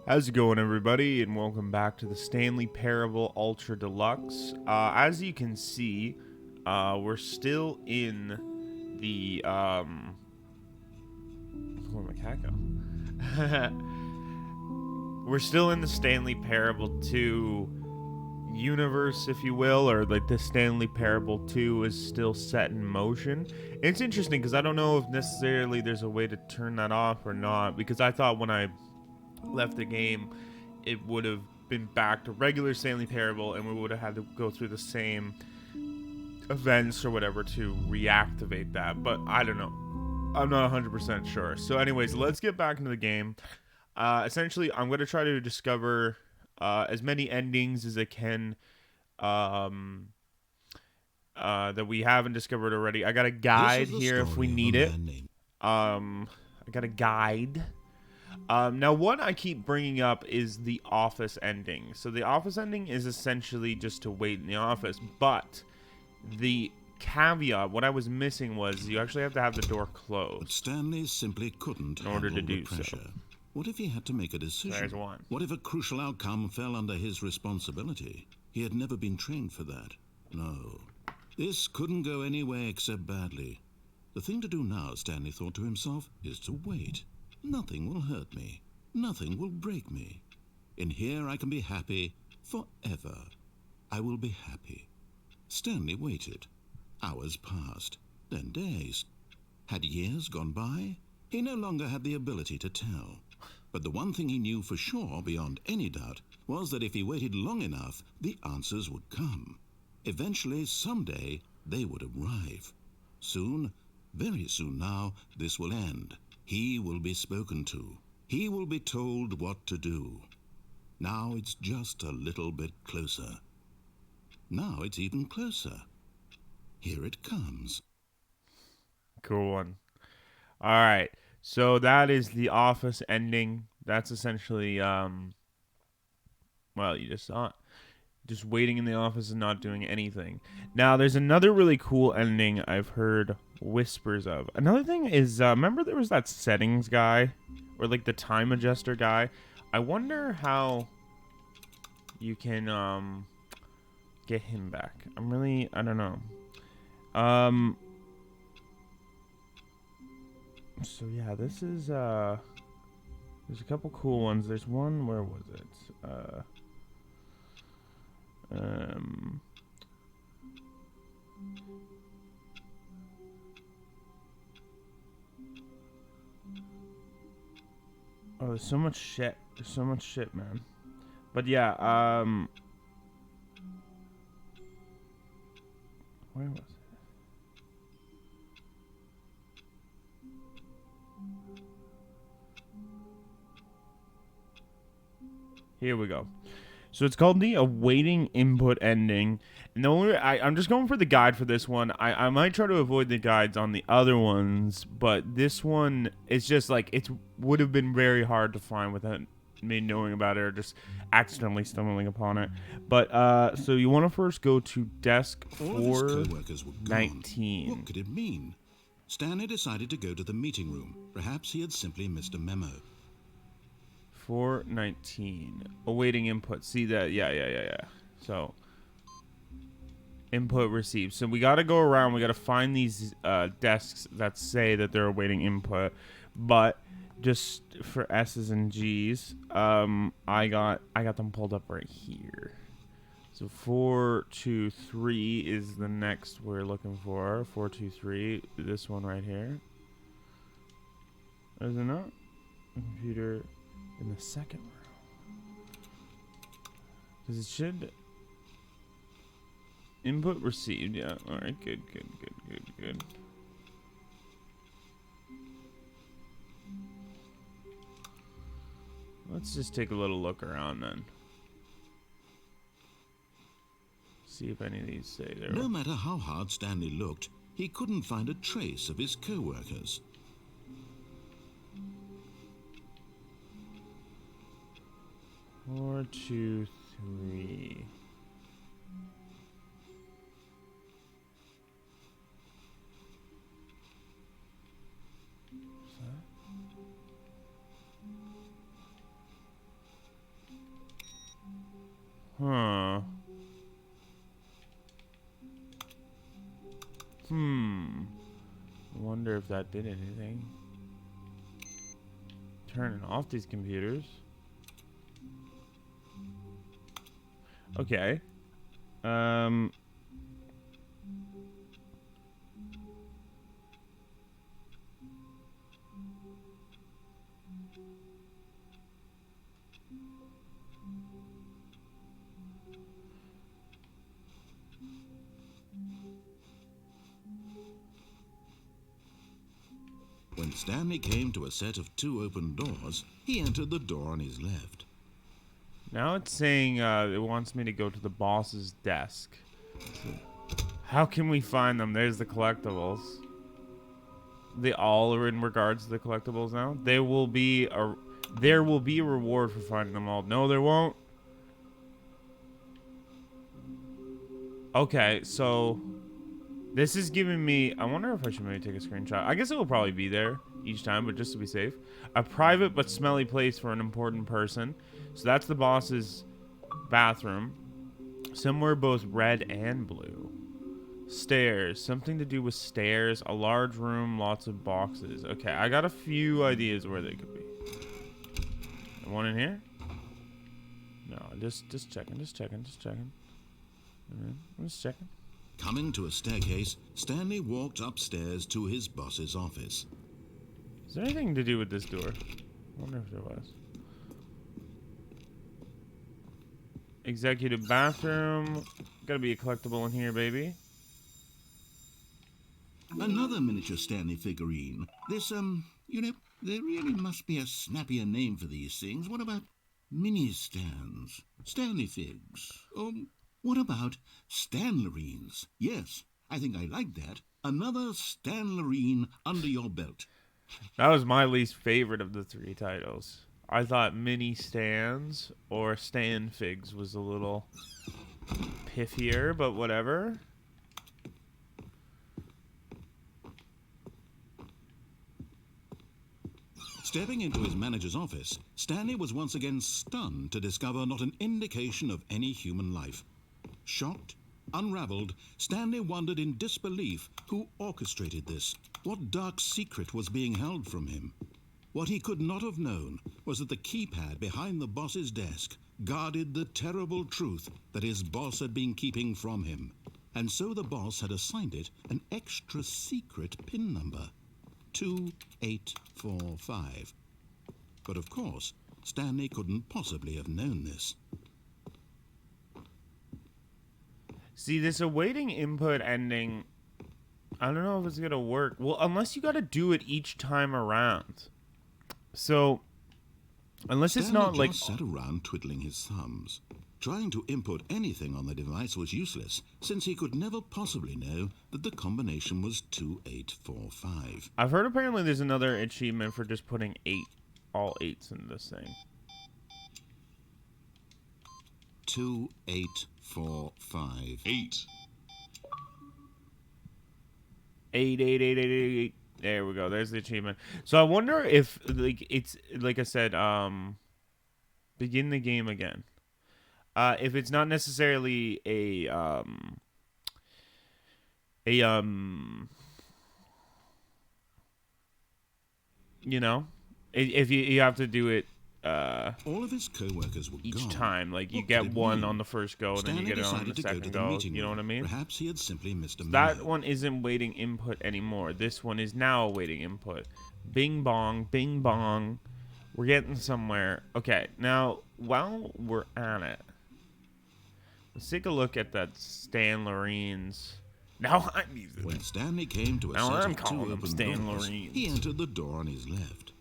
How's it going, everybody, and welcome back to the Stanley Parable Ultra Deluxe. As you can see, we're still in the where my cat go? We're still in the Stanley Parable 2 universe, if you will, or like the Stanley Parable 2 is still set in motion. It's interesting because I don't know if necessarily there's a way to turn that off or not, because I thought when I left the game it would have been back to regular Stanley Parable and we would have had to go through the same events or whatever to reactivate that, but I don't know. I'm not 100% sure. So anyways, let's get back into the game. Essentially, I'm going to try to discover as many endings as I can that we haven't discovered already. I got a guide here if we need it. I got a guide. Now, one I keep bringing up is the office ending. So the office ending is essentially just to wait in the office, but the caveat, what I was missing was you actually have to have the door closed. But Stanley simply couldn't in order to handle do the pressure. so. What if he had to make a decision? There's one. What if a crucial outcome fell under his responsibility? He had never been trained for that. No. This couldn't go anywhere except badly. The thing to do now, Stanley thought to himself, is to wait. Nothing will hurt me. Nothing will break me. In here I can be happy forever. I will be happy. Stanley waited. Hours passed, then days. Had years gone by? He no longer had the ability to tell. But the one thing he knew for sure, beyond any doubt, was that if he waited long enough, the answers would come. Eventually, someday, they would arrive. Soon, very soon now, this will end. He will be spoken to. He will be told what to do. Now it's just a little bit closer. Now it's even closer. Here it comes. Cool one. All right. So that is the office ending. That's essentially, well, you just saw it. Just waiting in the office and not doing anything. Now, there's another really cool ending I've heard whispers of. Another thing is, remember there was that settings guy? Or like the time adjuster guy? I wonder how you can, get him back. I don't know. So yeah, this is, there's a couple cool ones. There's one, where was it? Oh, there's so much shit. There's so much shit, man. But yeah, where was it? Here we go. So it's called the awaiting input ending. And the only I'm just going for the guide for this one. I might try to avoid the guides on the other ones, but this one is just like it would have been very hard to find without me knowing about it or just accidentally stumbling upon it. But so you want to first go to desk All of his co-workers were gone. 19. What could it mean? Stanley decided to go to the meeting room. Perhaps he had simply missed a memo. 419. Awaiting input. See that? Yeah. So, input received. So we got to go around. We got to find these desks that say that they're awaiting input. But just for S's and G's, I got them pulled up right here. So 423 is the next we're looking for. 423. This one right here. Is it not? Computer. In the second row. Because it should... Input received, yeah. Alright, good. Let's just take a little look around then. See if any of these say there. No matter how hard Stanley looked, he couldn't find a trace of his co-workers. Four, two, three. Huh. I wonder if that did anything. Turning off these computers. Okay. When Stanley came to a set of 2 open doors, he entered the door on his left. Now it's saying it wants me to go to the boss's desk. How can we find them? There's the collectibles. They all are in regards to the collectibles now. There will be a reward for finding them all. No, there won't. Okay, so this is giving me... I wonder if I should maybe take a screenshot. I guess it will probably be there each time, but just to be safe. A private but smelly place for an important person. So that's the boss's bathroom. Somewhere both red and blue. Stairs. Something to do with stairs. A large room. Lots of boxes. Okay, I got a few ideas where they could be. One in here? No, just checking. I'm just checking. Coming to a staircase, Stanley walked upstairs to his boss's office. Is there anything to do with this door? I wonder if there was. Executive bathroom. Gotta be a collectible in here, baby. Another miniature Stanley figurine. This, you know, there really must be a snappier name for these things. What about mini-stands? Stanley figs? What about Stanlerines? Yes, I think I like that. Another Stanlerine under your belt. That was my least favorite of the 3 titles. I thought mini stands or stand figs was a little piffier, but whatever. Stepping into his manager's office, Stanley was once again stunned to discover not an indication of any human life. Shocked, unraveled, Stanley wondered in disbelief who orchestrated this. What dark secret was being held from him? What he could not have known was that the keypad behind the boss's desk guarded the terrible truth that his boss had been keeping from him. And so the boss had assigned it an extra secret PIN number, 2845. But of course, Stanley couldn't possibly have known this. See, this awaiting input ending, I don't know if it's going to work. Well, unless you got to do it each time around. So, unless Stanley it's not like... sat around twiddling his thumbs. Trying to input anything on the device was useless, since he could never possibly know that the combination was 2845. I've heard apparently there's another achievement for just putting all 8s in this thing. 2845. 8. 8. There we go. There's the achievement. So I wonder if it's like I said, begin the game again. If it's not necessarily you know, if you have to do it all of his co-workers were each gone. time, like you What get could it one mean? on the first go, and then Stanley you get it on the decided to go to second the go. meeting You know room. what I mean? Perhaps he had simply missed a That memo. one isn't waiting input anymore. This one is now awaiting input. Bing bong, bing bong. We're getting somewhere. Okay, now while we're at it, let's take a look at that Stanlerines. Now I'm using When it. Stanley came to a Now set I'm of 2 calling them open Stan doors, Lorines. he entered the door on his left.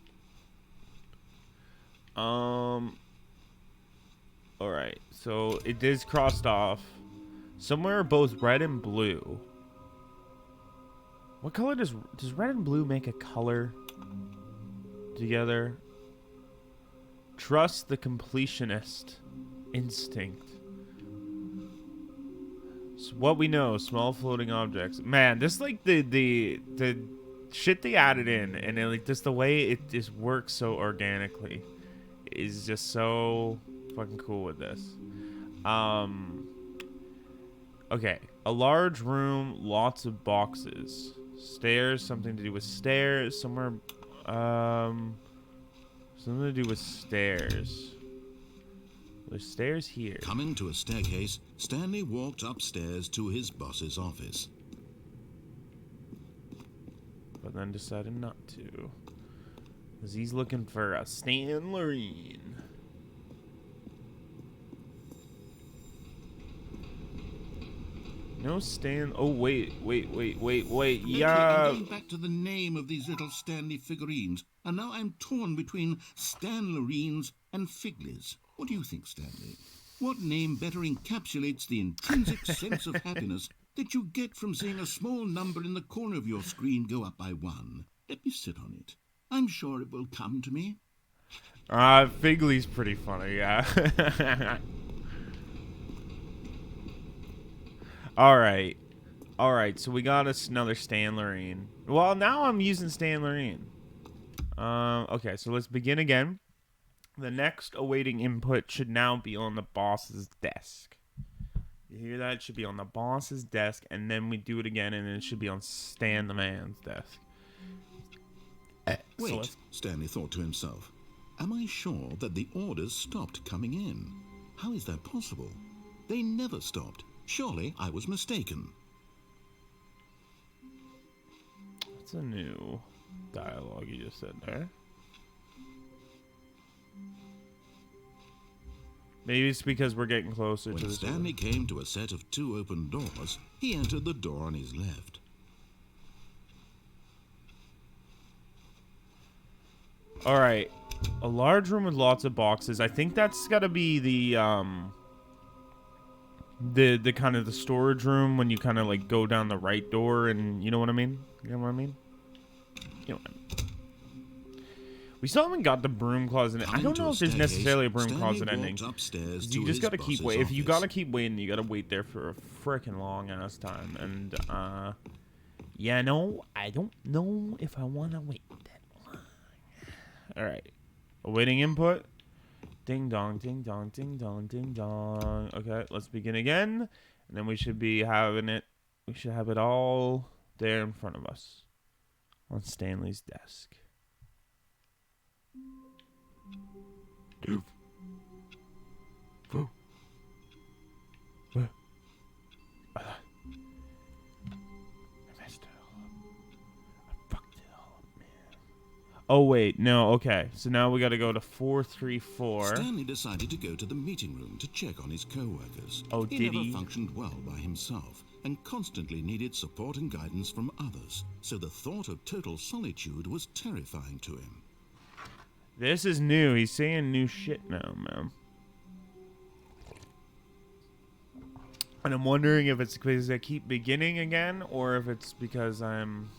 Alright, so it is crossed off. Somewhere both red and blue. What color does red and blue make a color together? Trust the completionist instinct. So what we know, small floating objects. Man, this like the shit they added in, and then, like just the way it just works so organically is just so fucking cool with this. Okay. A large room, lots of boxes. Stairs, something to do with stairs. Somewhere, something to do with stairs. There's stairs here. Coming to a staircase, Stanley walked upstairs to his boss's office. But then decided not to. Because he's looking for a Stanley. No Stan. Oh, wait. Yeah. I'm going back to the name of these little Stanley figurines, and now I'm torn between Stanlerines and Figlies. What do you think, Stanley? What name better encapsulates the intrinsic sense of happiness that you get from seeing a small number in the corner of your screen go up by 1? Let me sit on it. I'm sure it will come to me. Figley's pretty funny, yeah. Alright, so we got us another Stanlerine. Well, now I'm using Stanlerine. Okay, so let's begin again. The next awaiting input should now be on the boss's desk. You hear that? It should be on the boss's desk, and then we do it again, and then it should be on Stan the Man's desk. Wait, Stanley thought to himself. Am I sure that the orders stopped coming in? How is that possible? They never stopped. Surely I was mistaken. That's a new dialogue you just said there. Maybe it's because we're getting closer to When the Stanley came to a set of 2 open doors, he entered the door on his left. All right, a large room with lots of boxes. I think that's got to be the kind of the storage room when you kind of like go down the right door, and you know what I mean? You know what I mean? You know what I mean? We still haven't got the broom closet. I don't know if there's necessarily a broom closet ending. You just gotta keep waiting. If you gotta keep waiting, you gotta wait there for a freaking long ass time. And yeah, no, I don't know if I wanna wait that long. All right, awaiting input. Ding dong, ding dong, ding dong, ding dong. Okay, let's begin again, and then we should be having it. We should have it all there in front of us on Stanley's desk. Doof. Woo. Woo. I messed it all up. I fucked it all up, man. Oh, wait. No, okay. So now we gotta go to 434. Stanley decided to go to the meeting room to check on his co-workers. Oh, he did never he? functioned well by himself and constantly needed support and guidance from others. So the thought of total solitude was terrifying to him. This is new. He's saying new shit now, man. And I'm wondering if it's because I keep beginning again, or if it's because I'm...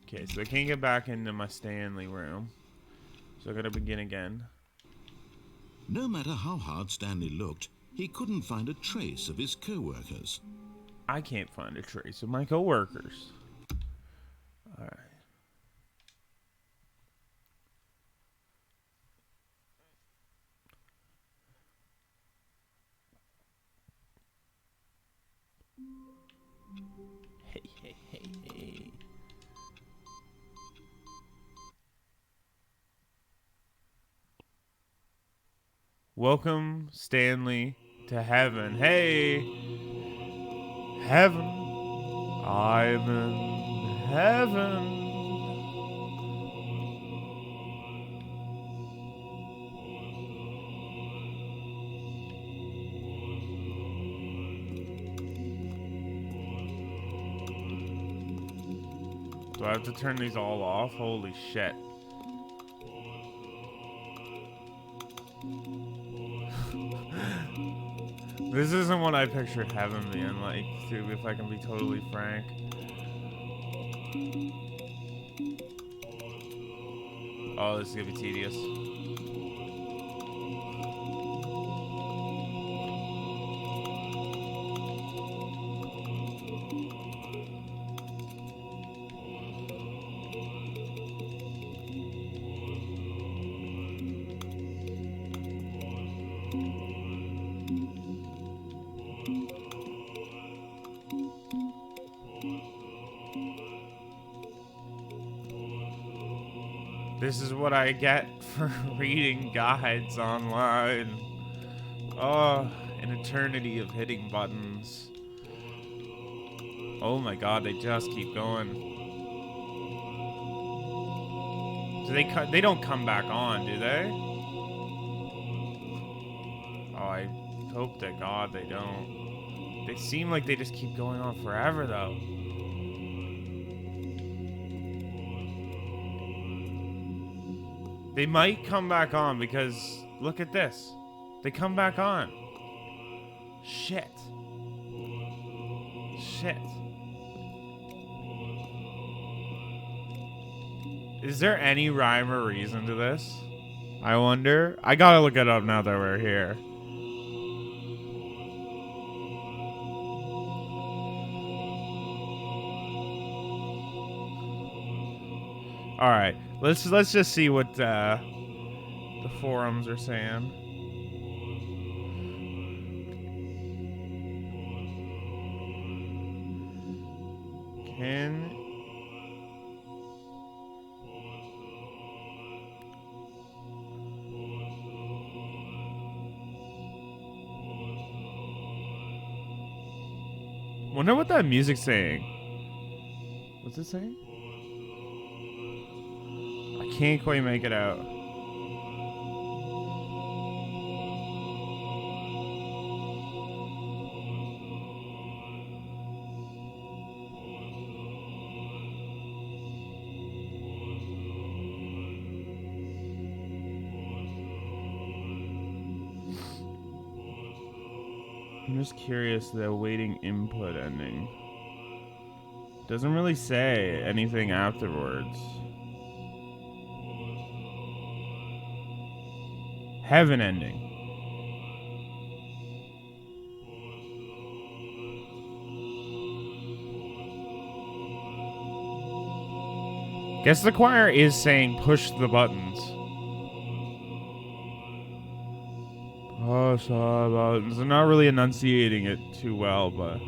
Okay, so I can't get back into my Stanley room. So I gotta begin again. No matter how hard Stanley looked, he couldn't find a trace of his co-workers. I can't find a trace of my co-workers. Alright. Hey. Welcome, Stanley, to heaven. Hey! Heaven. I'm in heaven. Do I have to turn these all off? Holy shit. This isn't what I pictured heaven being like, too, if I can be totally frank. Oh, this is gonna be tedious. This is what I get for reading guides online. Oh, an eternity of hitting buttons. Oh my god, they just keep going. Do they don't come back on, do they? Oh, I hope to god they don't. They seem like they just keep going on forever, though. They might come back on because look at this. They come back on. Shit. Shit. Is there any rhyme or reason to this? I wonder. I gotta look it up now that we're here. All right, let's just see what the forums are saying. Can wonder what that music's saying. What's it saying? I can't quite make it out. I'm just curious, the awaiting input ending. Doesn't really say anything afterwards. Heaven ending. Guess the choir is saying push the buttons. Push the buttons. They're not really enunciating it too well, but...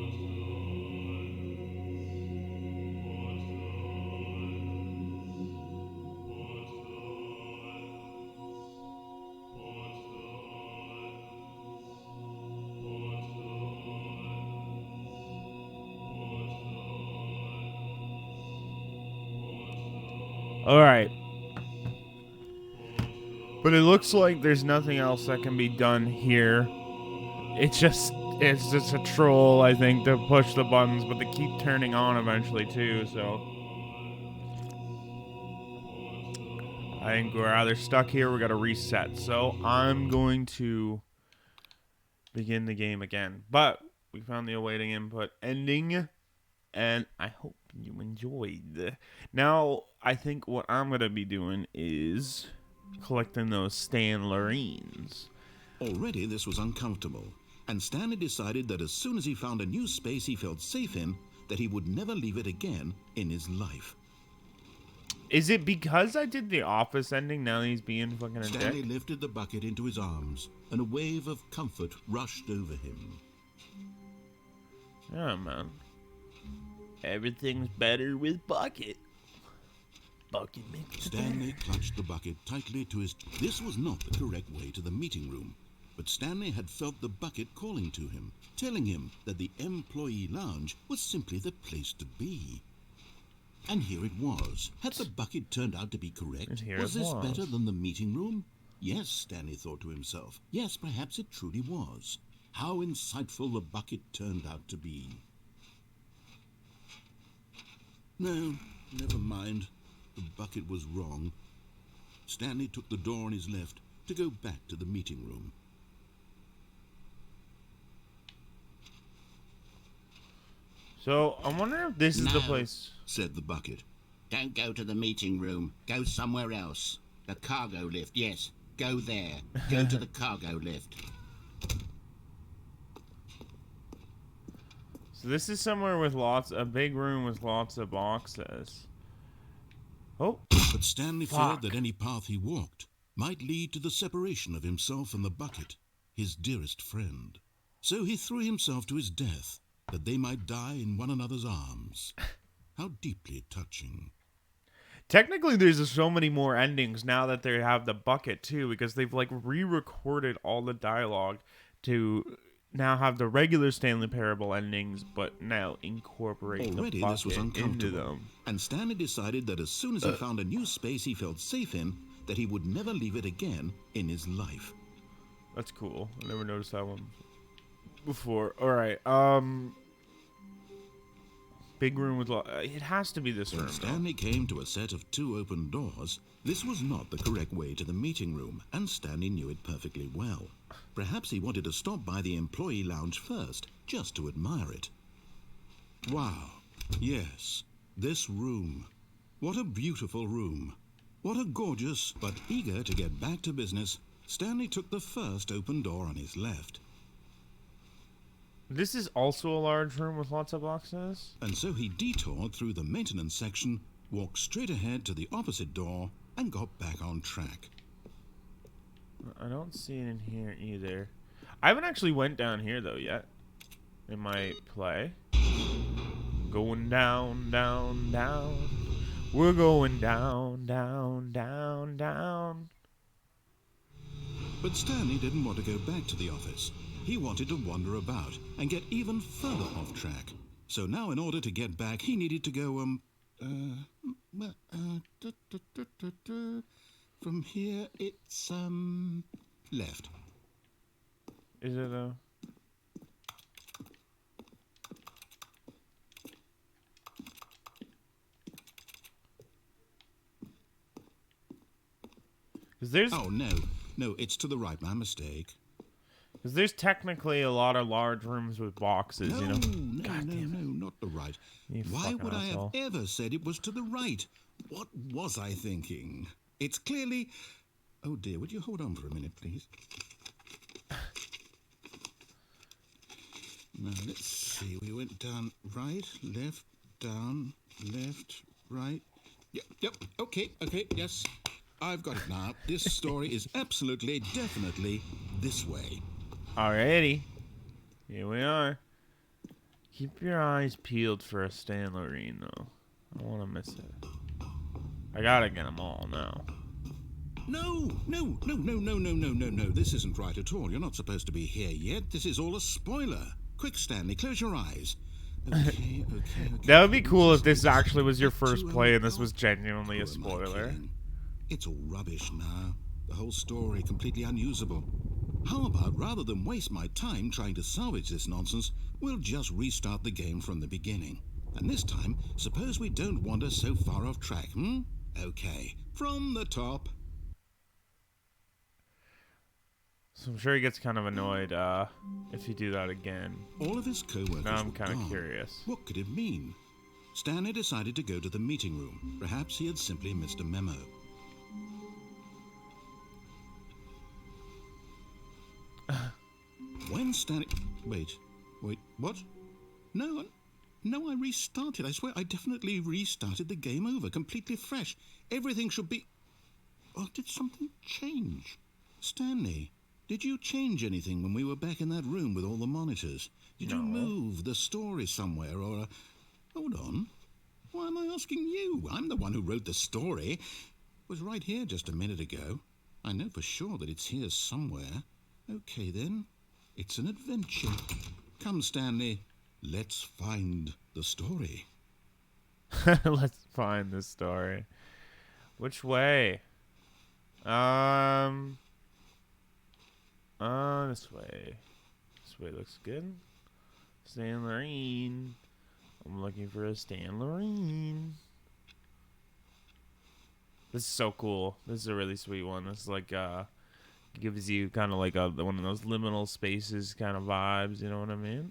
Alright. But it looks like there's nothing else that can be done here. It's just a troll, I think, to push the buttons, but they keep turning on eventually too, so I think we're either stuck here or we gotta reset. So I'm going to begin the game again. But we found the awaiting input ending, and I hope you enjoyed. Now, I think what I'm gonna be doing is collecting those Stanlerines. Already this was uncomfortable, and Stanley decided that as soon as he found a new space he felt safe in, that he would never leave it again in his life. Is it because I did the office ending now he's being fucking a Stanley dick? lifted the bucket into his arms, and a wave of comfort rushed over him. Yeah, man. Everything's better with bucket. Bucket makes it Stanley better. clutched the bucket tightly to his... This was not the correct way to the meeting room, but Stanley had felt the bucket calling to him, telling him that the employee lounge was simply the place to be. And here it was. Had the bucket turned out to be correct? Was this better than the meeting room? Yes, Stanley thought to himself. Yes, perhaps it truly was. How insightful the bucket turned out to be. No, never mind. The bucket was wrong. Stanley took the door on his left to go back to the meeting room. So, I wonder if this is the place... said the bucket. Don't go to the meeting room. Go somewhere else. The cargo lift, yes. Go there. Go to the cargo lift. So this is somewhere with a big room with lots of boxes. Oh. But Stanley feared that any path he walked might lead to the separation of himself and the bucket, his dearest friend. So he threw himself to his death, that they might die in one another's arms. How deeply touching. Technically, there's so many more endings now that they have the bucket too, because they've like re-recorded all the dialogue to now have the regular Stanley Parable endings, but now incorporate Already the this was bucket into uncomfortable, them. and Stanley decided that as soon as he found a new space he felt safe in, that he would never leave it again in his life. That's cool. I never noticed that one before. All right. Big room with it has to be this When room. Stanley came to a set of 2 open doors, this was not the correct way to the meeting room, and Stanley knew it perfectly well. Perhaps he wanted to stop by the employee lounge first, just to admire it. Wow, yes, this room. What a beautiful room. What a gorgeous, but eager to get back to business, Stanley took the first open door on his left. This is also a large room with lots of boxes. And so he detoured through the maintenance section, walked straight ahead to the opposite door, and got back on track. I don't see it in here either. I haven't actually went down here though yet in my play. Going down, down, down. We're going down, down, down, down. But Stanley didn't want to go back to the office. He wanted to wander about and get even further off track. So now in order to get back, he needed to go, from here it's, left. Is it a... Because there's... Oh, no, it's to the right, my mistake. Because there's technically a lot of large rooms with boxes, No, you know? no, not the right. You Why fucking would I have asshole. ever said it was to the right? What was I thinking? It's clearly... Oh dear, would you hold on for a minute, please? Now, let's see. We went down right, left, down, left, right. Yep, okay, yes. I've got it now. This story is absolutely, definitely this way. Alrighty. Here we are. Keep your eyes peeled for a Stanley, though. I don't want to miss it. I gotta get them all now. No. This isn't right at all. You're not supposed to be here yet. This is all a spoiler. Quick, Stanley, close your eyes. Okay. That would be cool if this actually was your first play and this was genuinely a spoiler. It's all rubbish now. The whole story completely unusable. How about, rather than waste my time trying to salvage this nonsense, we'll just restart the game from the beginning. And this time, suppose we don't wander so far off track, Okay, from the top. So I'm sure he gets kind of annoyed if you do that again. All of his co-workers Now I'm were kind of gone. curious. What could it mean? Stanley decided to go to the meeting room. Perhaps he had simply missed a memo. When Stanley... Wait, what? No, I restarted. I swear I definitely restarted the game over, completely fresh. Everything should be... Oh, did something change? Stanley, did you change anything when we were back in that room with all the monitors? Did you move the story somewhere or... Hold on. Why am I asking you? I'm the one who wrote the story. It was right here just a minute ago. I know for sure that it's here somewhere. Okay, then. It's an adventure. Come, Stanley. Let's find the story. Let's find the story. Which way? This way. This way looks good. Stanley. I'm looking for a Stanley. This is so cool. This is a really sweet one. This is like gives you kind of like one of those liminal spaces kind of vibes. You know what I mean?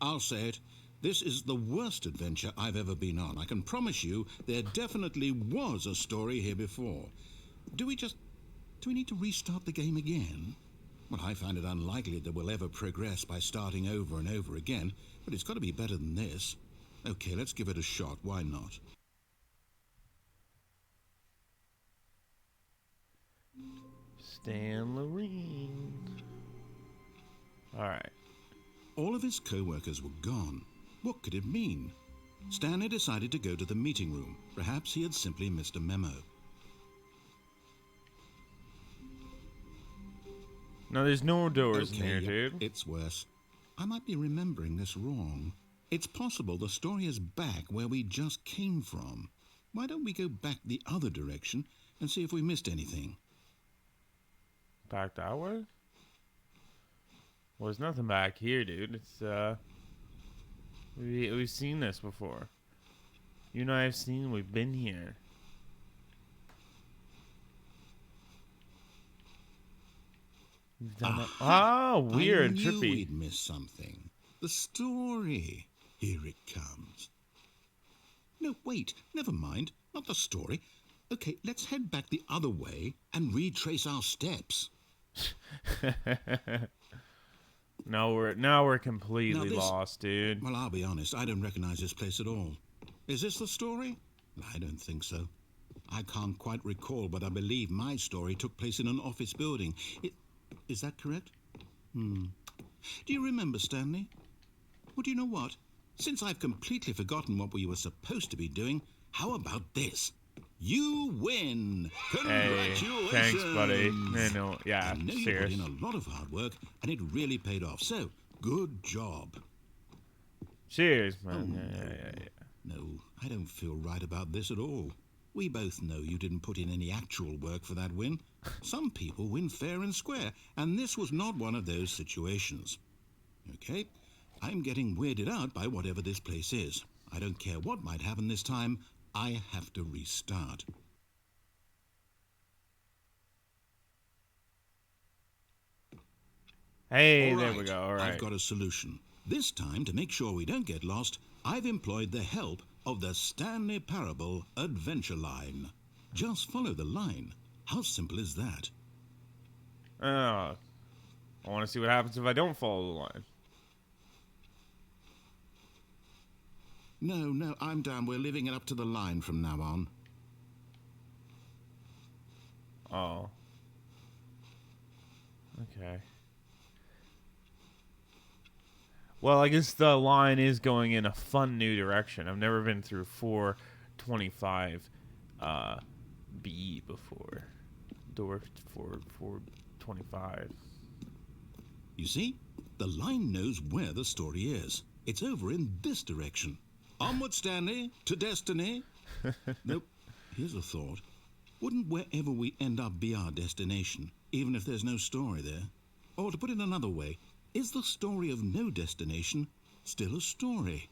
I'll say it. This is the worst adventure I've ever been on. I can promise you there definitely was a story here before. Do we need to restart the game again? Well, I find it unlikely that we'll ever progress by starting over and over again, but it's got to be better than this. Okay, let's give it a shot. Why not? Stanley. All right. All of his co-workers were gone. What could it mean? Stanley decided to go to the meeting room. Perhaps he had simply missed a memo. No, there's no doors in Okay, here, yep, dude. it's worse. I might be remembering this wrong. It's possible the story is back where we just came from. Why don't we go back the other direction and see if we missed anything? Back that way? Well, there's nothing back here, dude. It's, we've seen this before. You and I have seen, we've been here. We've done that. Oh, weird, I knew trippy. we'd missed something. The story. Here it comes. No, wait, never mind. Not the story. Okay, let's head back the other way and retrace our steps. Now we're completely lost, dude. Well, I'll be honest, I don't recognize this place at all. Is this the story? I don't think so. I can't quite recall, but I believe my story took place in an office building. Is that correct? Do you remember, Stanley? Well, do you know what? Since I've completely forgotten what we were supposed to be doing, how about this? You win! Congratulations! Hey, thanks, buddy. No, yeah, I know you serious. put in a lot of hard work, and it really paid off. So, good job. Cheers, man. Oh, Yeah. No, I don't feel right about this at all. We both know you didn't put in any actual work for that win. Some people win fair and square, and this was not one of those situations. Okay? I'm getting weirded out by whatever this place is. I don't care what might happen this time. I have to restart. Hey, All there right, we go. All right. I've got a solution. This time, to make sure we don't get lost, I've employed the help of the Stanley Parable Adventure Line. Just follow the line. How simple is that? I want to see what happens if I don't follow the line. No, I'm down. We're living it up to the line from now on. Oh. Okay. Well, I guess the line is going in a fun new direction. I've never been through 425 B before. Door 425. You see? The line knows where the story is. It's over in this direction. Onward, Stanley, to destiny. Nope. Here's a thought. Wouldn't wherever we end up be our destination, even if there's no story there? Or to put it another way, is the story of no destination still a story?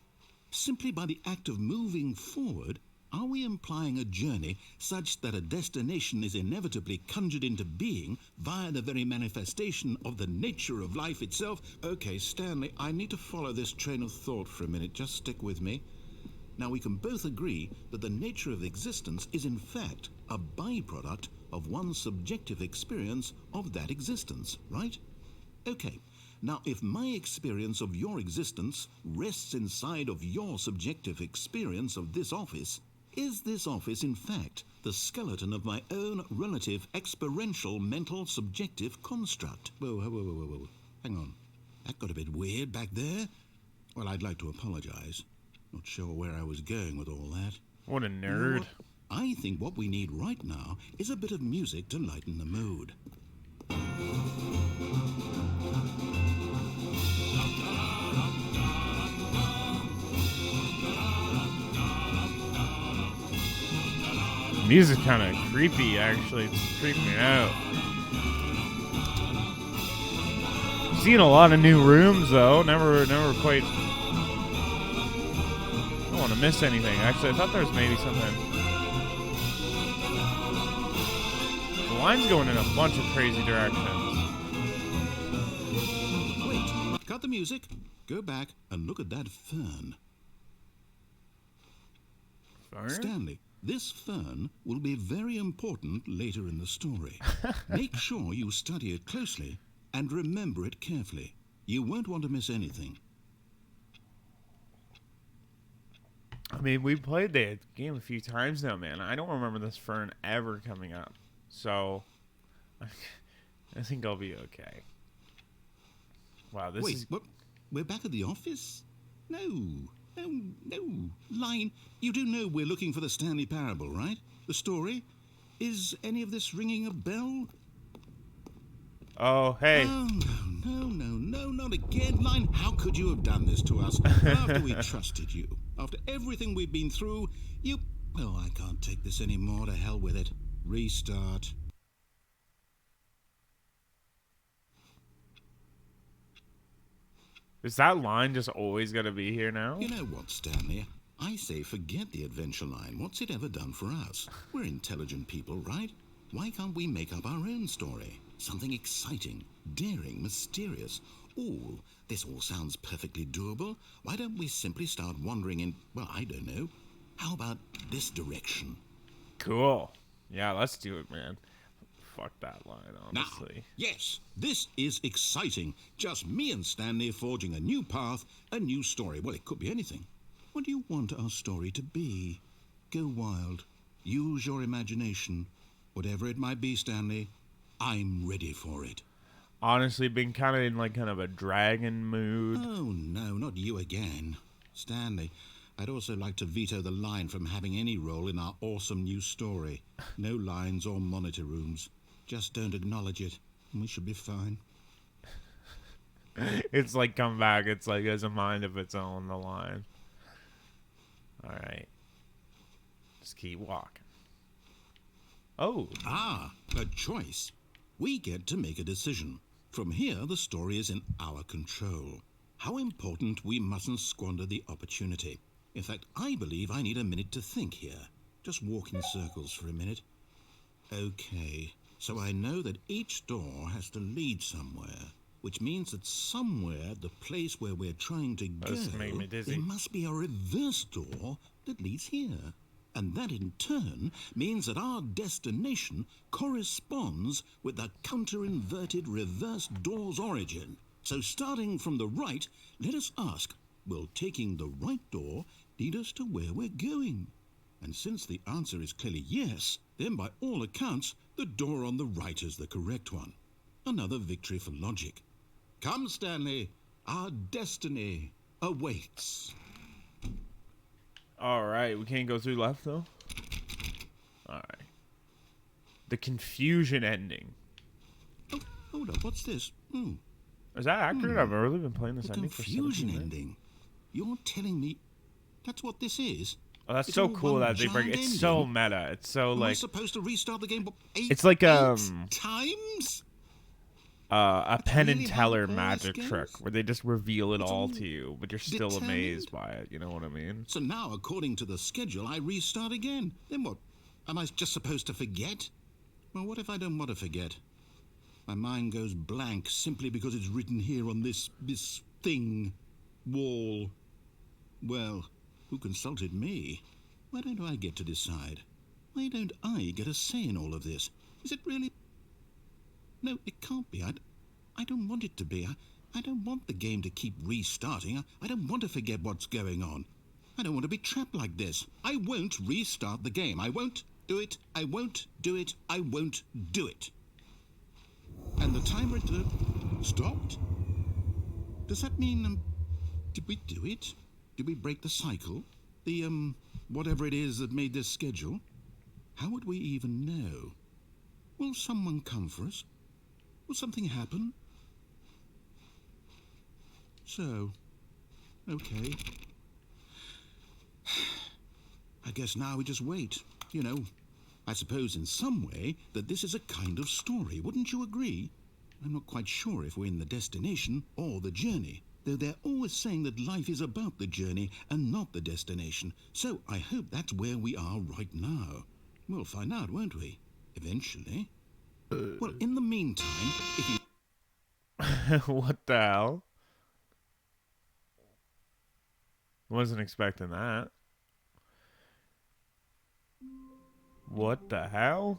Simply by the act of moving forward, are we implying a journey such that a destination is inevitably conjured into being via the very manifestation of the nature of life itself? Okay, Stanley, I need to follow this train of thought for a minute. Just stick with me. Now, we can both agree that the nature of existence is in fact a byproduct of one's subjective experience of that existence, right? Okay. Now, if my experience of your existence rests inside of your subjective experience of this office, is this office, in fact, the skeleton of my own relative experiential mental subjective construct? Whoa. Hang on. That got a bit weird back there. Well, I'd like to apologize. Not sure where I was going with all that. What a You know nerd. what? I think what we need right now is a bit of music to lighten the mood. Music's kind of creepy, actually. It's creeping me out. Seen a lot of new rooms, though. Never quite. I don't want to miss anything. Actually, I thought there was maybe something. The line's going in a bunch of crazy directions. Wait, cut the music. Go back and look at that fern. Fern? Stanley, this fern will be very important later in the story. Make sure you study it closely and remember it carefully. You won't want to miss anything. I mean, we played the game a few times now, man. I don't remember this fern ever coming up. So, I think I'll be okay. Wow, this Wait, is... what? We're back at the office? No, No, no. Line, you do know we're looking for the Stanley Parable, right? The story? Is any of this ringing a bell? Oh, hey. Oh, no, not again. Line, how could you have done this to us? After we trusted you, after everything we've been through, you... Oh, I can't take this anymore. To hell with it. Restart. Is that line just always gonna be here now? You know what, Stanley? I say forget the adventure line. What's it ever done for us? We're intelligent people, right? Why can't we make up our own story? Something exciting, daring, mysterious. Ooh, this all sounds perfectly doable. Why don't we simply start wandering in, well, I don't know. How about this direction? Cool. Yeah, let's do it, man. Fuck that line, honestly. Now, yes, this is exciting. Just me and Stanley forging a new path, a new story. Well, it could be anything. What do you want our story to be? Go wild. Use your imagination. Whatever it might be, Stanley, I'm ready for it. Honestly, been kind of a dragon mood. Oh, no, not you again. Stanley, I'd also like to veto the line from having any role in our awesome new story. No lines or monitor rooms. Just don't acknowledge it, and we should be fine. It's like, come back. It's like, has a mind of its own, the line. Alright. Just keep walking. Oh. Ah, a choice. We get to make a decision. From here, the story is in our control. How important we mustn't squander the opportunity. In fact, I believe I need a minute to think here. Just walk in circles for a minute. Okay, so I know that each door has to lead somewhere, which means that somewhere, the place where we're trying to go, This made me dizzy. there must be a reverse door that leads here. And that in turn means that our destination corresponds with the counter-inverted reverse door's origin. So starting from the right, let us ask, will taking the right door lead us to where we're going? And since the answer is clearly yes, then by all accounts, the door on the right is the correct one. Another victory for logic. Come, Stanley, our destiny awaits. Alright, we can't go through left, though? Alright. The confusion ending. Oh, hold up, what's this? Is that accurate? I've really been playing this The ending for 17 confusion minutes. ending. You're telling me that's what this is? Oh, that's It's so all cool one that they bring giant it's so ending? meta. It's so Am I like supposed to restart the game It's like, eight times? a Penn and really how Teller all this magic goes? trick where they just reveal it It's all all to you, but you're still determined? amazed by it. You know what I mean? So now, according to the schedule, I restart again. Then what? Am I just supposed to forget? Well, what if I don't want to forget? My mind goes blank simply because it's written here on this thing, wall. Well, who consulted me? Why don't I get to decide? Why don't I get a say in all of this? Is it really? No, it can't be. I don't want it to be. I don't want the game to keep restarting. I don't want to forget what's going on. I don't want to be trapped like this. I won't restart the game. I won't do it. I won't do it. I won't do it. And the timer stopped? Does that mean, did we do it? Did we break the cycle? The, whatever it is that made this schedule? How would we even know? Will someone come for us? Will something happen? So, okay. I guess now we just wait. You know, I suppose in some way that this is a kind of story. Wouldn't you agree? I'm not quite sure if we're in the destination or the journey, though they're always saying that life is about the journey and not the destination. So I hope that's where we are right now. We'll find out, won't we? Eventually. Well, in the meantime, if you... What the hell? Wasn't expecting that. What the hell?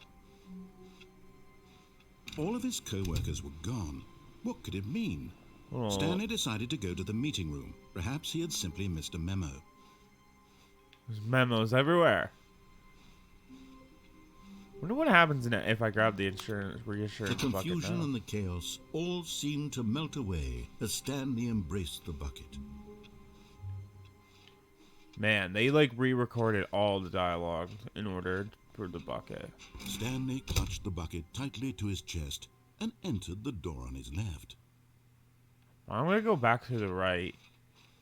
All of his co-workers were gone. What could it mean? Oh. Stanley decided to go to the meeting room. Perhaps he had simply missed a memo. There's memos everywhere. Wonder what happens if I grab the reassurance The bucket confusion now. and the chaos all seemed to melt away as Stanley embraced the bucket. Man, they like re-recorded all the dialogue in order for the bucket. Stanley clutched the bucket tightly to his chest and entered the door on his left. I'm gonna go back to the right.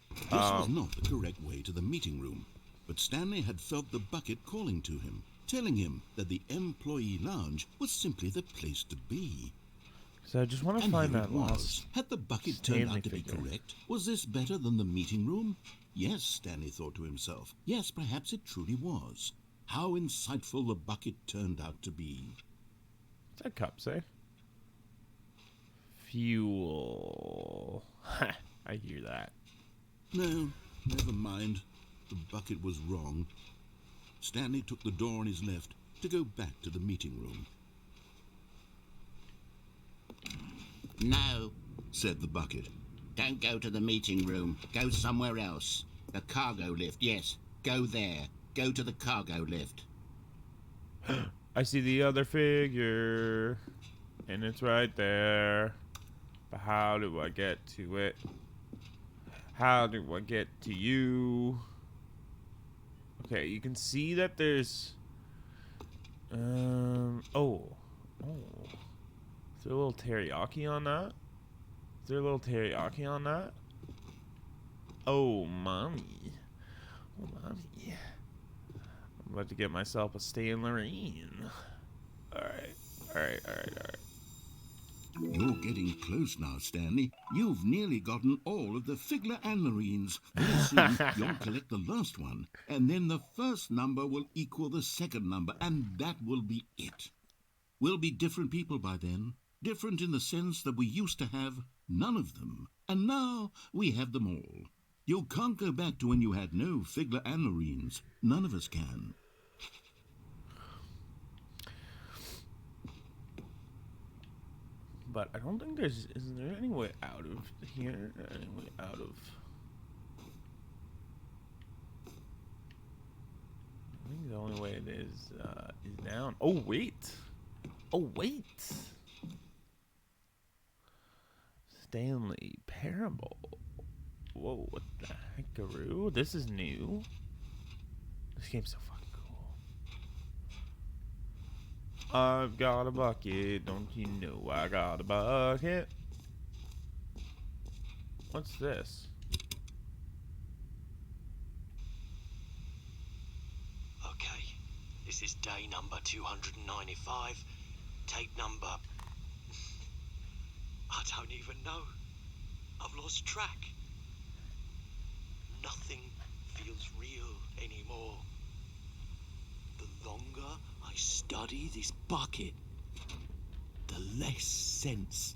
This was not the correct way to the meeting room, but Stanley had felt the bucket calling to him, telling him that the employee lounge was simply the place to be. So I just want to And find here that it was. lost Had the bucket turned Stanley out to be figure. correct? Was this better than the meeting room? Yes, Stanley thought to himself. Yes, perhaps it truly was. How insightful the bucket turned out to be. What's that cup say? Fuel. I hear that. No, never mind. The bucket was wrong. Stanley took the door on his left to go back to the meeting room. No, Said the bucket. don't go to the meeting room. Go somewhere else. The cargo lift, yes. Go there. Go to the cargo lift. I see the other figure, and it's right there. But how do I get to it? How do I get to you? Okay, you can see that there's... Oh. Is there a little teriyaki on that? Is there a little teriyaki on that? Oh, mommy. Oh, mommy. I'm about to get myself a Stanley. Alright. You're getting close now, Stanley. You've nearly gotten all of the Figler and Marines. Very soon, you'll collect the last one, and then the first number will equal the second number, and that will be it. We'll be different people by then. Different in the sense that we used to have none of them, and now we have them all. You can't go back to when you had no Figler and Marines. None of us can. But I don't think is there any way out of here? Any way out of... I think the only way it is down. Oh, wait. Stanley Parable. Whoa, what the heckaroo? This is new. This game's so fucking cool. I've got a bucket, don't you know I got a bucket? What's this? Okay, this is day number 295, tape number... I don't even know. I've lost track. Nothing feels real anymore. The longer I study this bucket, the less sense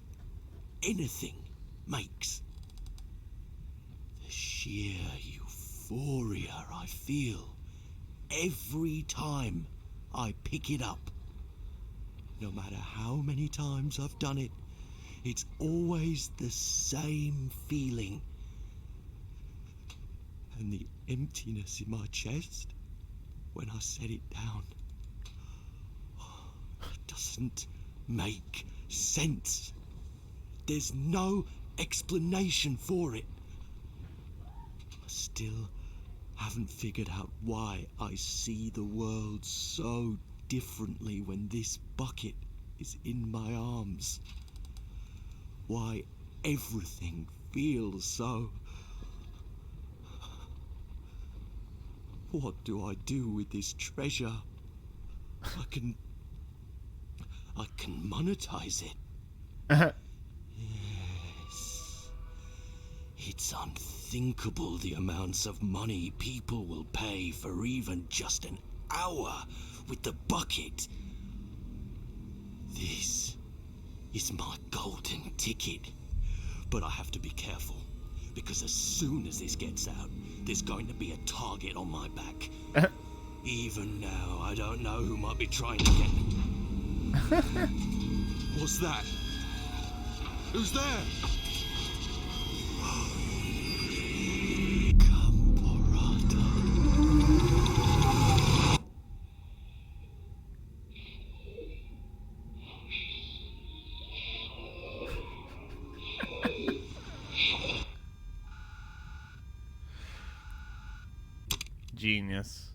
anything makes. The sheer euphoria I feel every time I pick it up. No matter how many times I've done it, it's always the same feeling. And the emptiness in my chest when I set it down doesn't make sense. There's no explanation for it. I still haven't figured out why I see the world so differently when this bucket is in my arms. Why everything feels so... What do I do with this treasure? I can monetize it. Yes. It's unthinkable the amounts of money people will pay for even just an hour with the bucket. This is my golden ticket. But I have to be careful, because as soon as this gets out, there's going to be a target on my back. Even now, I don't know who might be trying to get me. What's that? Who's there? Camporata. genius.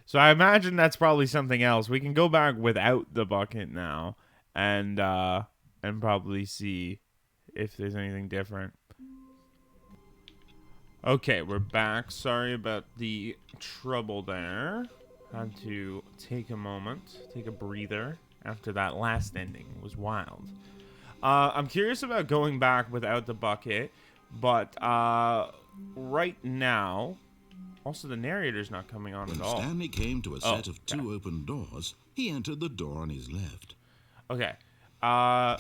So I imagine that's probably something else. We can go back without the bucket now and probably see if there's anything different. Okay, we're back. Sorry about the trouble there. Had to take a moment, take a breather after that last ending. It was wild. I'm curious about going back without the bucket, but right now, also the narrator's not coming on When at all. Stanley came to a set of two open doors, he entered the door on his left. Okay.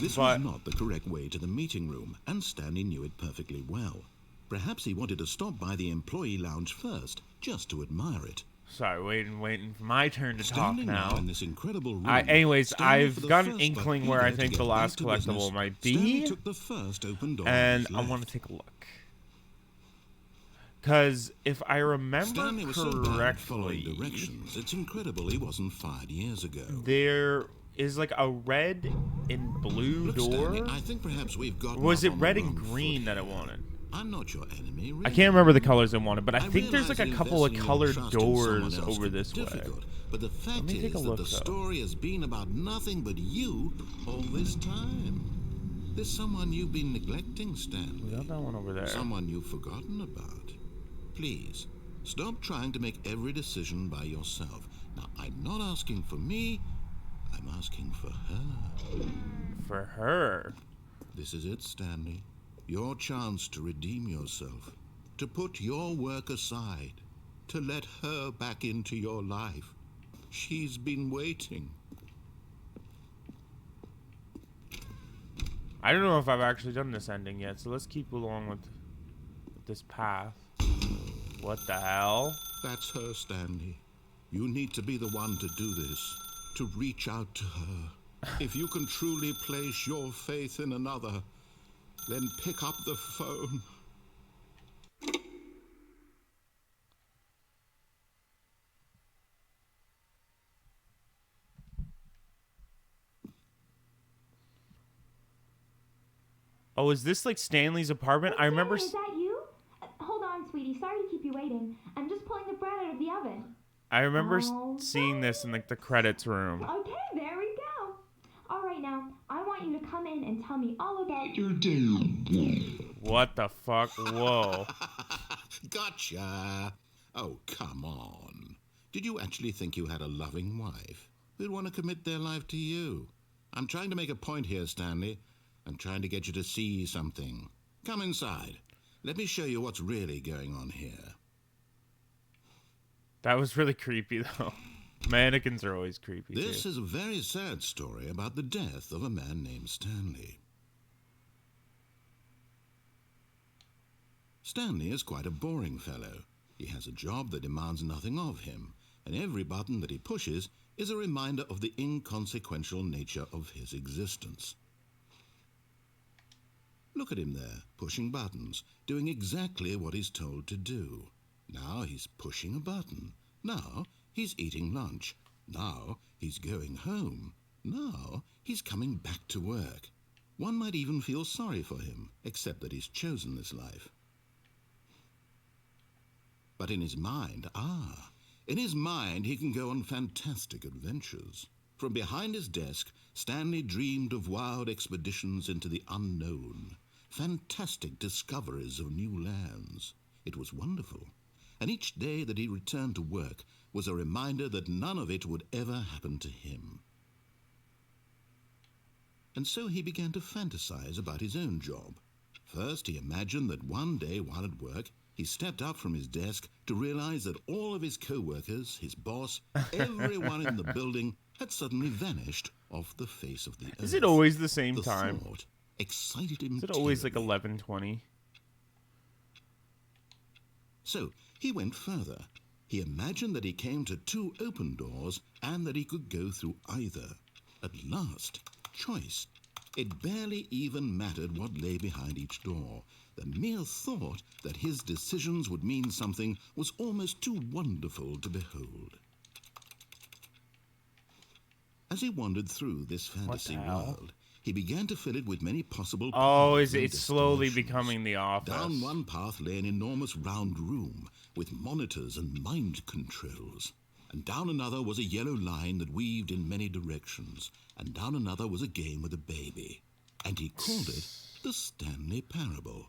This was not the correct way to the meeting room, and Stanley knew it perfectly well. Perhaps he wanted to stop by the employee lounge first, just to admire it. Sorry, waiting for my turn to Standing talk now. in this incredible room, Anyways, Stanley, I've for the got an first inkling but where I eager to think get the back last to collectible business, might Stanley be, took the first open door and on I his want left. to take a look. Because if I remember Stanley was so bad at following correctly, directions, it's incredible he wasn't fired years ago. there is like a red and blue Look, door. Stanley, I think perhaps we've got. Or was it red and green that I wanted? I'm not your enemy. Really. I can't remember the colors I wanted, but I think there's realize like a that couple of investing your colored trust in someone doors else over can be this way. difficult, but the fact me take a is look, that the though. story has been about nothing but you all this time. There's someone you've been neglecting, Stanley. We got that one over there. Someone you've forgotten about. Please, stop trying to make every decision by yourself. Now, I'm not asking for me. I'm asking for her. For her. This is it, Stanley. Your chance to redeem yourself. To put your work aside. To let her back into your life. She's been waiting. I don't know if I've actually done this ending yet, so let's keep along with this path. What the hell? That's her, Stanley. You need to be the one to do this. To reach out to her. If you can truly place your faith in another, then pick up the phone. Oh, is this like Stanley's apartment? I remember. Is that you? Hold on, sweetie. Sorry to keep you waiting. I'm just pulling the bread out of the oven. I remember seeing this in like the credits room. Okay, there we go. All right, now I want you to come in and tell me all about your What the fuck? Whoa. Gotcha. Oh, come on. Did you actually think you had a loving wife who'd want to commit their life to you? I'm trying to make a point here, Stanley. I'm trying to get you to see something. Come inside. Let me show you what's really going on here. That was really creepy, though. Mannequins are always creepy, This too. is a very sad story about the death of a man named Stanley. Stanley is quite a boring fellow. He has a job that demands nothing of him, and every button that he pushes is a reminder of the inconsequential nature of his existence. Look at him there, pushing buttons, doing exactly what he's told to do. Now he's pushing a button. Now he's eating lunch. Now he's going home. Now he's coming back to work. One might even feel sorry for him, except that he's chosen this life. But in his mind, in his mind he can go on fantastic adventures. From behind his desk, Stanley dreamed of wild expeditions into the unknown, fantastic discoveries of new lands. It was wonderful, and each day that he returned to work was a reminder that none of it would ever happen to him. And so he began to fantasize about his own job. First, he imagined that one day while at work, he stepped up from his desk to realize that all of his co-workers, his boss, everyone in the building had suddenly vanished off the face of the earth. Is it always the same The time? thought excited him Is it always like terribly. 11:20? So he went further. He imagined that he came to two open doors and that he could go through either. At last, choice. It barely even mattered what lay behind each door. The mere thought that his decisions would mean something was almost too wonderful to behold. As he wandered through this fantasy hell? world, he began to fill it with many possible Oh, paths and it's slowly destinations. becoming the office. Down one path lay an enormous round room with monitors and mind controls. And down another was a yellow line that weaved in many directions. And down another was a game with a baby. And he called it the Stanley Parable.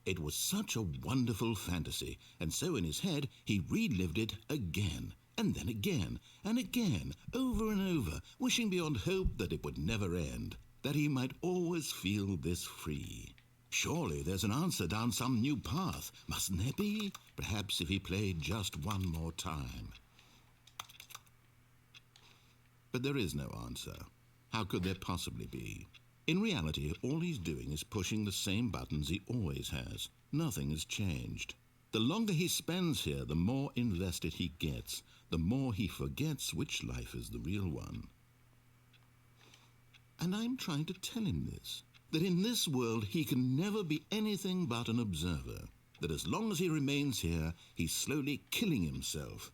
It was such a wonderful fantasy, and so in his head he relived it again, and then again, and again, over and over, wishing beyond hope that it would never end, that he might always feel this free. Surely there's an answer down some new path, mustn't there be? Perhaps if he played just one more time. But there is no answer. How could there possibly be? In reality, all he's doing is pushing the same buttons he always has. Nothing has changed. The longer he spends here, the more invested he gets, the more he forgets which life is the real one. And I'm trying to tell him this, that in this world he can never be anything but an observer, that as long as he remains here, he's slowly killing himself.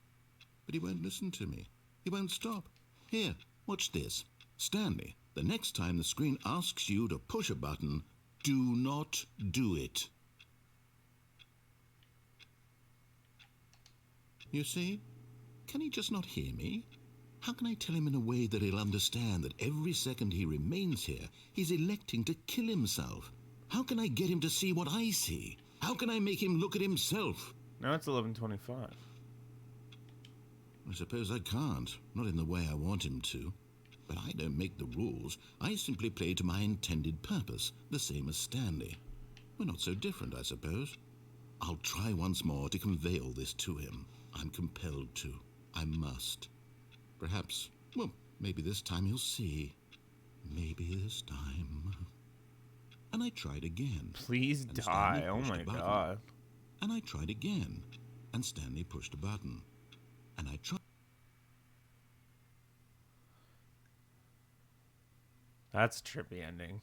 But he won't listen to me. He won't stop. Here, watch this. Stanley, the next time the screen asks you to push a button, do not do it. You see? Can he just not hear me? How can I tell him in a way that he'll understand that every second he remains here, he's electing to kill himself? How can I get him to see what I see? How can I make him look at himself? Now it's 11:25. I suppose I can't, not in the way I want him to. But I don't make the rules. I simply play to my intended purpose, the same as Stanley. We're not so different, I suppose. I'll try once more to convey all this to him. I'm compelled to. I must. Perhaps, well, maybe this time he'll see. Maybe this time. And I tried again. Please And die. Stanley Oh pushed my a button. god. And I tried again. And Stanley pushed a button. And I tried. That's a trippy ending.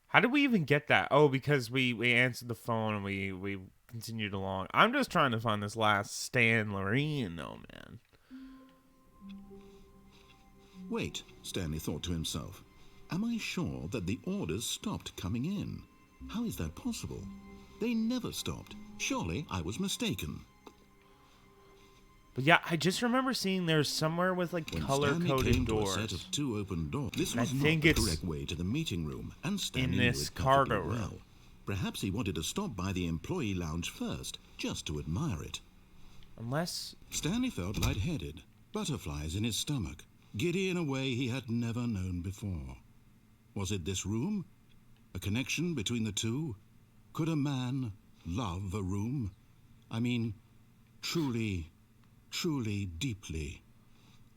How did we even get that? Oh, because we answered the phone and we continued along. I'm just trying to find this last Stan Loreen, though, man. Wait, Stanley thought to himself. Am I sure that the orders stopped coming in? How is that possible? They never stopped. Surely I was mistaken. But yeah, I just remember seeing there's somewhere with like When color-coded Stanley came doors. to a set of two open doors, this And I was not think the it's correct way to the meeting room, and Stanley in knew this it perfectly cargo room. well. Perhaps he wanted to stop by the employee lounge first, just to admire it. Unless... Stanley felt lightheaded, butterflies in his stomach, giddy in a way he had never known before. Was it this room? A connection between the two? Could a man love a room? I mean, truly, deeply.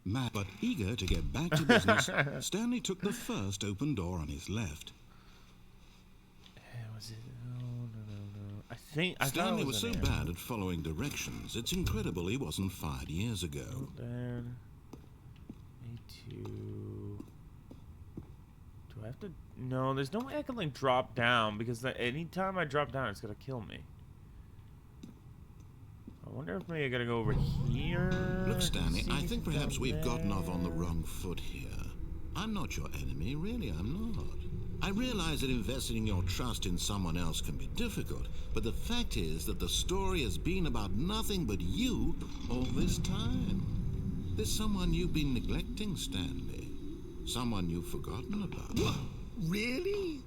Mad but eager to get back to business, Stanley took the first open door on his left. Was it... No. I thought Stanley it was so in here. bad at following directions, it's incredible he wasn't fired years ago. Then... A2... Do I have to... No, there's no way I can, like, drop down, because anytime I drop down, it's gonna kill me. I wonder if maybe I gotta go over here. Look, Stanley, see I if think it's perhaps down we've gotten off on the there. wrong foot here. I'm not your enemy, really, I'm not. I realize that investing your trust in someone else can be difficult, but the fact is that the story has been about nothing but you all this time. There's someone you've been neglecting, Stanley. Someone you've forgotten about. What? Really?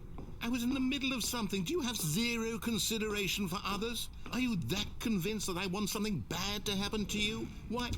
I was in the middle of something. Do you have zero consideration for others? Are you that convinced that I want something bad to happen to you? Why,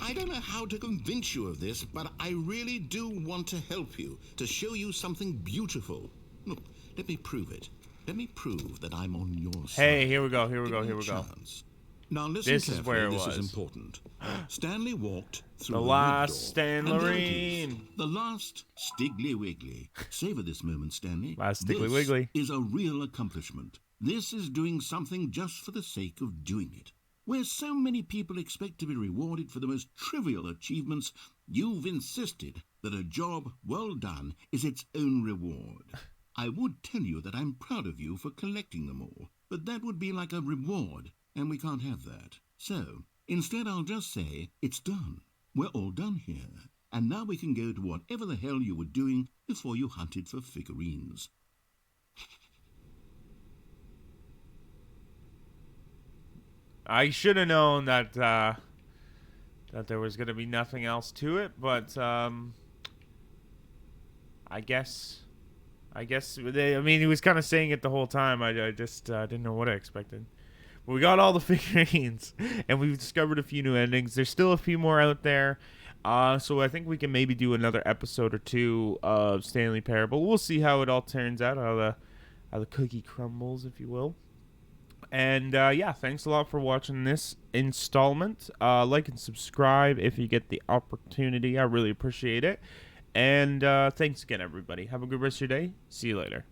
I don't know how to convince you of this, but I really do want to help you, to show you something beautiful. Look, let me prove it. Let me prove that I'm on your side. Hey, here we go. Give me a chance. Now listen This is carefully, where it this was. is important. Stanley walked through The red last door, Stan and there it Loreen. is, the last Stiggly Wiggly. Savor this moment, Stanley. Last Stiggly This Wiggly. is a real accomplishment. This is doing something just for the sake of doing it. Where so many people expect to be rewarded for the most trivial achievements, you've insisted that a job well done is its own reward. I would tell you that I'm proud of you for collecting them all, but that would be like a reward, and we can't have that. So, instead I'll just say, it's done. We're all done here. And now we can go to whatever the hell you were doing before you hunted for figurines. I should have known that that there was gonna be nothing else to it, but I guess I mean, he was kind of saying it the whole time. I just didn't know what I expected. But we got all the figurines, and we've discovered a few new endings. There's still a few more out there. So I think we can maybe do another episode or two of Stanley Parable. We'll see how it all turns out, how the cookie crumbles, if you will. And yeah, thanks a lot for watching this installment. Like and subscribe if you get the opportunity. I really appreciate it. And thanks again, everybody. Have a good rest of your day. See you later.